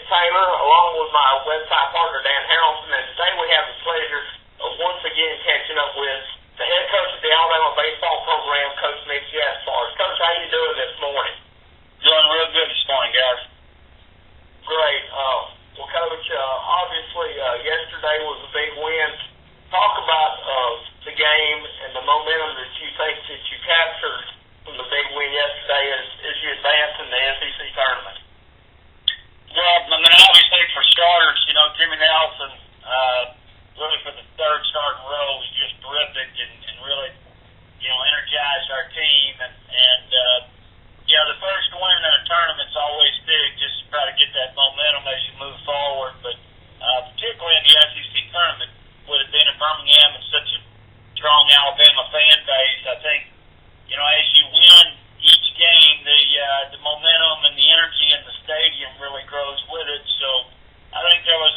Taylor, along with my website partner, Dan Harrelson, and today we have the pleasure of once again catching up with the head coach of the Alabama baseball program, Coach Mitch Gaspard. Coach, how you doing this morning? Doing real good this morning, guys. Great. Well, Coach, obviously yesterday was a big win. Talk about the game and the momentum that you think that you captured from the big win yesterday as you advance in the SEC tournament. Well, I mean, obviously for starters, Jimmy Nelson, really for the third start in a row, was just terrific and really, energized our team. And the first win in a tournament's always big, just to try to get that momentum as you move forward. But particularly in the SEC tournament, with it being in Birmingham and such a strong Alabama fan base, I think, as you win each game, the momentum and the energy in the stadium really grows with it. So I think there was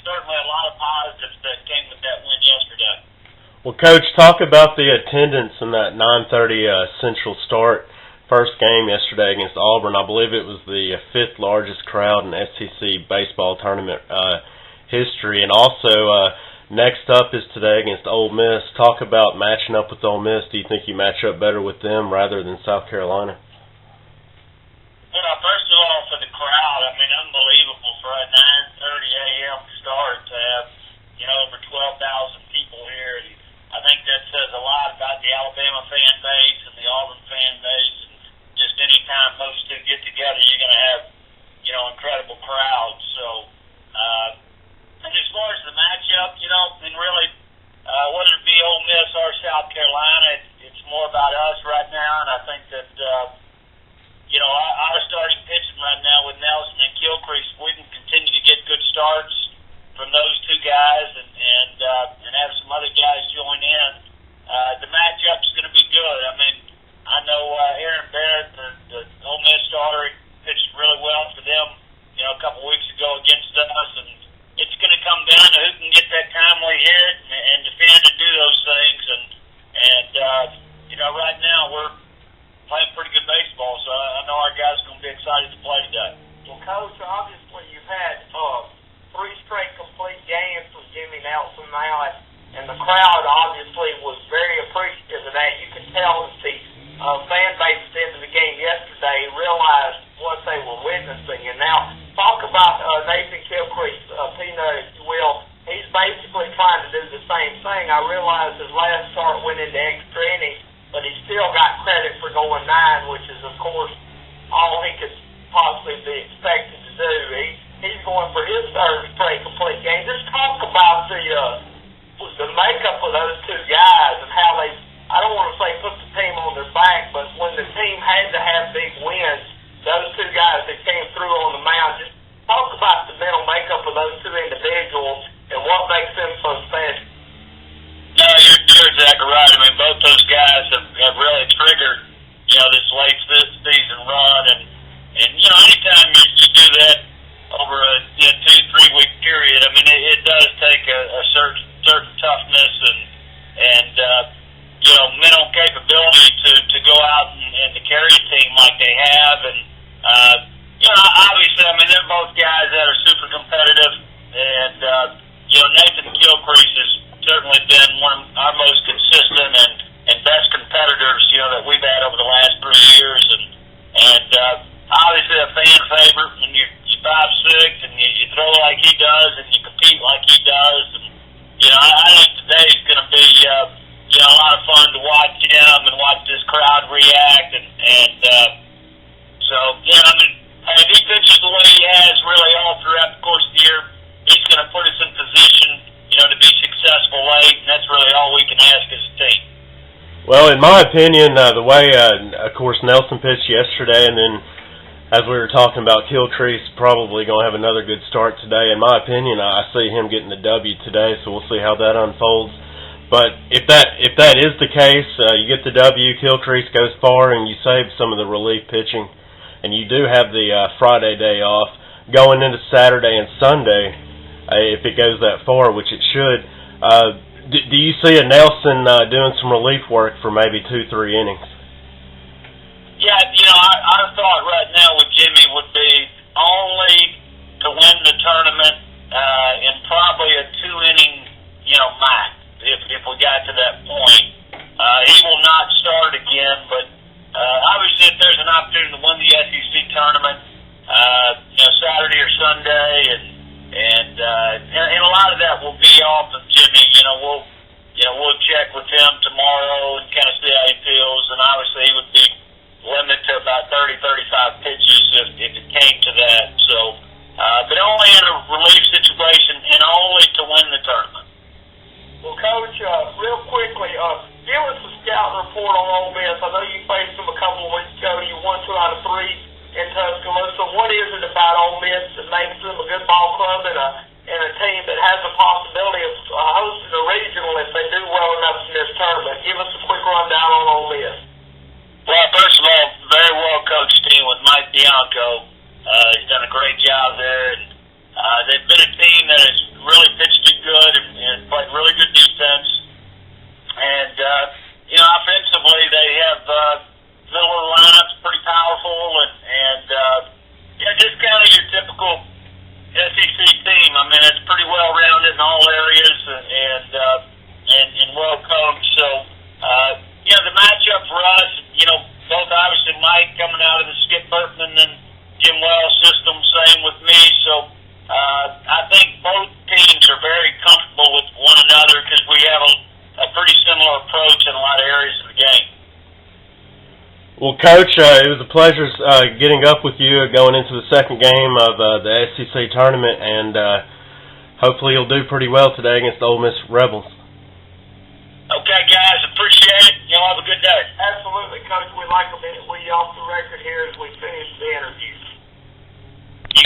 certainly a lot of positives that came with that win yesterday. Well, Coach, talk about the attendance in that 9:30 Central start first game yesterday against Auburn. I believe it was the fifth largest crowd in SEC baseball tournament history. And also, next up is today against Ole Miss. Talk about matching up with Ole Miss. Do you think you match up better with them rather than South Carolina? Well, first of all, for the crowd, I mean, unbelievable for a 9:30 a.m. start to have, over 12,000 people here. And I think that says a lot about the Alabama fan base and the Auburn fan base. And just any time those two get together, you're going to have, incredible crowds. So, and as far as the matchup, really, whether it be Ole Miss or South Carolina, it's more about us right now. And I think that, our starting pitching right now with Nelson and Gilchrist, we can continue to get good starts from those two guys and have some other guys join in. The matchup's going to be good. I mean, I know Aaron Barrett, the Ole Miss starter, pitched really well for them, a couple weeks ago against us, and it's going to come down to who can get that timely hit and defend and do those things. And right now we're playing pretty good baseball, so I know our guys are going to be excited to play today. Well, Coach, obviously you've had 3 straight complete games from Jimmy Nelson now, and the crowd obviously was very appreciative of that. You could tell that the fan base at the end of the game yesterday realized what they were witnessing. And now, talk about Nathan Gilchrist, Peanut, if you will. He's basically trying to do the same thing. I realize his last start went into extra innings, but he still got credit for going 9, which is, of course, all he could possibly be expected to do. He's going for his third straight complete game. Just talk about the makeup of those two guys and how they, I don't want to say put the team on their back, but when the team had to have big wins, those two guys that came through on the mound, just talk about the mental makeup of those two individuals and what makes them so special. No, you're exactly right. I mean, both those guys have really triggered, this late season run. And anytime you do that over a 2-3 week period, I mean, it does take a certain toughness and mental capability to go out and to carry a team like they have. And, obviously, I mean, they're both guys that are super competitive. And, Nathan Gilchrist has certainly been one of our most consistent and best competitors, that we've had over the last 3 years. And obviously a fan favorite when you're 5'6" and you throw like he does and you compete like he does. And, I think today's going to be, a lot of fun to watch him and watch this crowd react. If he pitches the way he has really all throughout the course of the year, he's going to put us in position, to be successful late, and that's really all we can ask as a team. Well, in my opinion, the way, of course, Nelson pitched yesterday, and then as we were talking about, Gilchrist probably going to have another good start today. In my opinion, I see him getting the W today, so we'll see how that unfolds. But if that is the case, you get the W, Gilchrist goes far, and you save some of the relief pitching, and you do have the Friday day off going into Saturday and Sunday, if it goes that far, which it should. Do you see a Nelson doing some relief work for maybe 2-3 innings? Yeah, our thought right now with Jimmy would be only to win the tournament, Saturday or Sunday, and a lot of that will be off of Jimmy. We'll check with him tomorrow and kind of see how he feels, and obviously he would be limited to about 30-35 pitches if it came to that. So, but only in a relief situation and only to win the tournament. Well, Coach, real quickly, give us a scout report on Ole Miss. I know you faced them a couple of weeks ago. You won 2 out of 3 in Tuscaloosa. What is it about Ole Miss that makes them a good ball club and a team that has the possibility of hosting a regional if they do well enough in this tournament? Give us a quick rundown on Ole Miss. Well, first of all, very well coached team with Mike Bianco. He's done a great job there. And, they've been a team that has really pitched it good and played really good defense. And, offensively, they have middle of the lineup's pretty powerful and just kind of your typical SEC team. I mean, it's pretty well rounded in all areas and well coached. So, the matchup for us, both obviously Mike coming out of the Skip Bertman and Jim Wells system, same with me. So, I think both teams are very comfortable with one another because we have a pretty similar approach in a lot of areas of the game. Well, Coach, it was a pleasure getting up with you going into the second game of the SEC tournament, and hopefully you'll do pretty well today against the Ole Miss Rebels. Okay, guys, appreciate it. Y'all have a good day. Absolutely, Coach. We'd like to be off the record here as we finish the interview.